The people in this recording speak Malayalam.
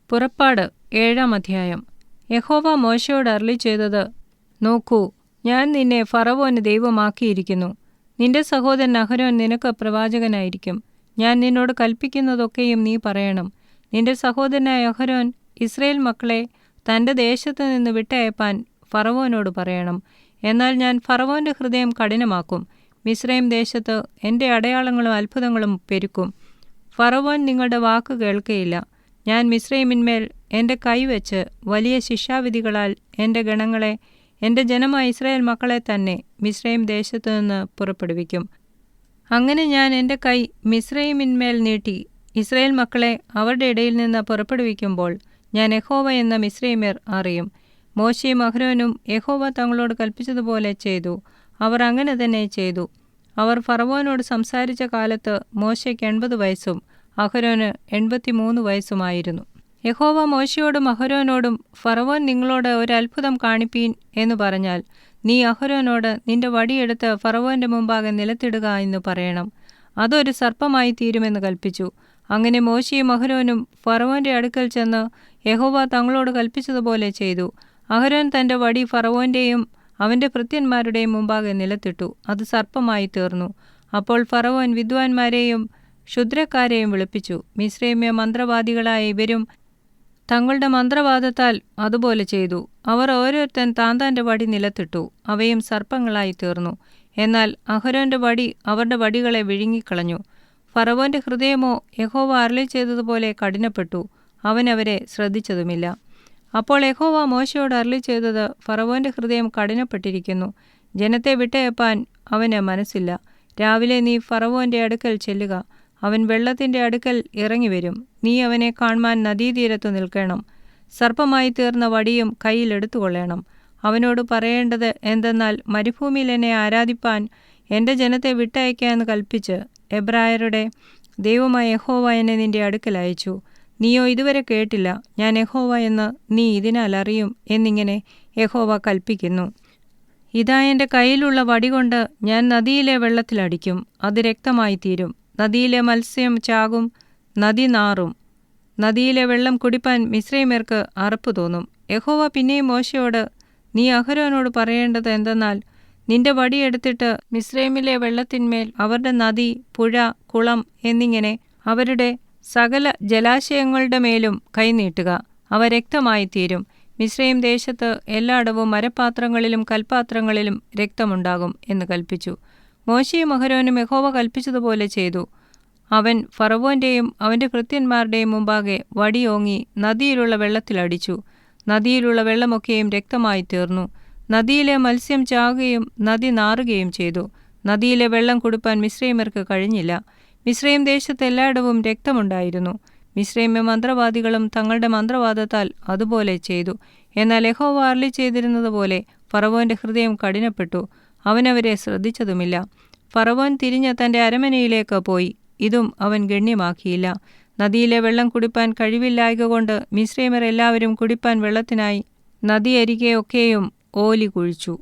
പുറപ്പാട് 7-ാം അധ്യായം. യഹോവ മോശെയോട് അരുളിച്ചെയ്തത്: നോക്കൂ, ഞാൻ നിന്നെ ഫറവോന് ദൈവമാക്കിയിരിക്കുന്നു. നിന്റെ സഹോദരൻ അഹരോൻ നിനക്ക് പ്രവാചകനായിരിക്കും. ഞാൻ നിന്നോട് കൽപ്പിക്കുന്നതൊക്കെയും നീ പറയണം. നിന്റെ സഹോദരനായ അഹരോൻ ഇസ്രായേൽ മക്കളെ തൻ്റെ ദേശത്തു നിന്ന് വിട്ടയപ്പാൻ ഫറവോനോട് പറയണം. എന്നാൽ ഞാൻ ഫറവോന്റെ ഹൃദയം കഠിനമാക്കും. മിസ്രയീം ദേശത്ത് എൻ്റെ അടയാളങ്ങളും അത്ഭുതങ്ങളും പെരുക്കും. ഫറവോൻ നിങ്ങളുടെ വാക്ക് കേൾക്കയില്ല. ഞാൻ മിസ്രയീമിന്മേൽ എൻ്റെ കൈവച്ച് വലിയ ശിക്ഷാവിധികളാൽ എൻ്റെ ഗണങ്ങളെ, എൻ്റെ ജനമായ ഇസ്രായേൽ മക്കളെ തന്നെ മിസ്രയീം ദേശത്തു നിന്ന് പുറപ്പെടുവിക്കും. അങ്ങനെ ഞാൻ എൻ്റെ കൈ മിസ്രയീമിന്മേൽ നീട്ടി ഇസ്രായേൽ മക്കളെ അവരുടെ ഇടയിൽ നിന്ന് പുറപ്പെടുവിക്കുമ്പോൾ ഞാൻ യഹോവ എന്ന മിസ്രയീമ്യർ അറിയും. മോശെയും അഹരോനും യഹോവ തങ്ങളോട് കൽപ്പിച്ചതുപോലെ ചെയ്തു. അവർ അങ്ങനെ തന്നെ ചെയ്തു. അവർ ഫറവോനോട് സംസാരിച്ച കാലത്ത് മോശെയ്ക്ക് 80 വയസ്സും അഹരോന് 83 വയസ്സുമായിരുന്നു. യഹോവ മോശെയോടും അഹരോനോടും, ഫറവോൻ നിങ്ങളോട് ഒരത്ഭുതം കാണിപ്പീൻ എന്നു പറഞ്ഞാൽ നീ അഹരോനോട് നിന്റെ വടിയെടുത്ത് ഫറവോന്റെ മുമ്പാകെ നിലത്തിടുക എന്ന് പറയണം. അതൊരു സർപ്പമായി തീരുമെന്ന് കൽപ്പിച്ചു. അങ്ങനെ മോശെയും അഹരോനും ഫറവോന്റെ അടുക്കൽ ചെന്ന് യഹോവ തങ്ങളോട് കൽപ്പിച്ചതുപോലെ ചെയ്തു. അഹരോൻ തന്റെ വടി ഫറവോന്റെയും അവന്റെ ഭൃത്യന്മാരുടെയും മുമ്പാകെ നിലത്തിട്ടു. അത് സർപ്പമായി തീർന്നു. അപ്പോൾ ഫറവോൻ വിദ്വാൻമാരെയും ക്ഷുദ്രക്കാരെയും വിളിപ്പിച്ചു. മിസ്രയീമ്യ മന്ത്രവാദികളായ ഇവരും തങ്ങളുടെ മന്ത്രവാദത്താൽ അതുപോലെ ചെയ്തു. അവർ ഓരോരുത്തൻ താന്താന്റെ വടി നിലത്തിട്ടു. അവയും സർപ്പങ്ങളായി തീർന്നു. എന്നാൽ അഹരോന്റെ വടി അവരുടെ വടികളെ വിഴുങ്ങിക്കളഞ്ഞു. ഫറവോന്റെ ഹൃദയമോ യഹോവ അരുളിച്ചെയ്തതുപോലെ കഠിനപ്പെട്ടു. അവൻ അവരെ ശ്രദ്ധിച്ചതുമില്ല. അപ്പോൾ യഹോവ മോശെയോട് അരുളിച്ചെയ്തത്: ഫറവോന്റെ ഹൃദയം കഠിനപ്പെട്ടിരിക്കുന്നു. ജനത്തെ വിട്ടയപ്പാൻ അവന് മനസ്സില്ല. രാവിലെ നീ ഫറവോന്റെ അടുക്കൽ ചെല്ലുക. അവൻ വെള്ളത്തിന്റെ അടുക്കൽ ഇറങ്ങിവരും. നീ അവനെ കാൺമാൻ നദീതീരത്തു നിൽക്കണം. സർപ്പമായി തീർന്ന വടിയും കയ്യിൽ എടുത്തുകൊള്ളണം. അവനോട് പറയേണ്ടത് എന്തെന്നാൽ, മരുഭൂമിയിൽ എന്നെ ആരാധിപ്പാൻ എൻ്റെ ജനത്തെ വിട്ടയയ്ക്കുക എന്ന് കൽപ്പിച്ച് എബ്രായരുടെ ദൈവമായ യഹോവ എന്നെ നിന്റെ അടുക്കൽ അയച്ചു. നീയോ ഇതുവരെ കേട്ടില്ല. ഞാൻ യഹോവ എന്ന് നീ ഇതിനാൽ അറിയും എന്നിങ്ങനെ യഹോവ കൽപ്പിക്കുന്നു. ഇതാ, എൻ്റെ കയ്യിലുള്ള വടികൊണ്ട് ഞാൻ നദിയിലെ വെള്ളത്തിലടിക്കും. അത് രക്തമായി തീരും. നദിയിലെ മത്സ്യം ചാകും, നദി നാറും. നദിയിലെ വെള്ളം കുടിപ്പാൻ മിസ്രയീമ്യർക്ക് അറപ്പ് തോന്നും. യഹോവ പിന്നെയും മോശെയോട്, നീ അഹരോനോട് പറയേണ്ടത് എന്തെന്നാൽ, നിന്റെ വടിയെടുത്തിട്ട് മിസ്രയീമിലെ വെള്ളത്തിന്മേൽ, അവരുടെ നദി, പുഴ, കുളം എന്നിങ്ങനെ അവരുടെ സകല ജലാശയങ്ങളുടെ മേലും കൈനീട്ടുക. അവ രക്തമായി തീരും. മിസ്രയീം ദേശത്ത് എല്ലായിടവും മരപാത്രങ്ങളിലും കൽപാത്രങ്ങളിലും രക്തമുണ്ടാകും എന്ന് കൽപ്പിച്ചു. മോശെയും അഹരോനും യഹോവ കൽപ്പിച്ചതുപോലെ ചെയ്തു. അവൻ ഫറവോന്റെയും അവന്റെ ഭൃത്യന്മാരുടെയും മുമ്പാകെ വടി ഓങ്ങി നദിയിലുള്ള വെള്ളത്തിലടിച്ചു. നദിയിലുള്ള വെള്ളമൊക്കെയും രക്തമായി തീർന്നു. നദിയിലെ മത്സ്യം ചാകുകയും നദി നാറുകയും ചെയ്തു. നദിയിലെ വെള്ളം കുടിപ്പാൻ മിസ്രയീമ്യർക്ക് കഴിഞ്ഞില്ല. മിസ്രയീം ദേശത്ത് എല്ലായിടവും രക്തമുണ്ടായിരുന്നു. മിസ്രയീമ്യ മന്ത്രവാദികളും തങ്ങളുടെ മന്ത്രവാദത്താൽ അതുപോലെ ചെയ്തു. എന്നാൽ യഹോവ അരുളിച്ചെയ്തിരുന്നതുപോലെ ഫറവോന്റെ ഹൃദയം കഠിനപ്പെട്ടു. അവനവരെ ശ്രദ്ധിച്ചതുമില്ല. ഫറവോൻ തിരിഞ്ഞ് തന്റെ അരമനയിലേക്ക് പോയി. ഇതും അവൻ ഗണ്യമാക്കിയില്ല. നദിയിലെ വെള്ളം കുടിപ്പാൻ കഴിവില്ലായ്കകൊണ്ട് മിസ്രയീമ്യർ എല്ലാവരും കുടിപ്പാൻ വെള്ളത്തിനായി നദിയരികെയൊക്കെയും ഓലി കുഴിച്ചു.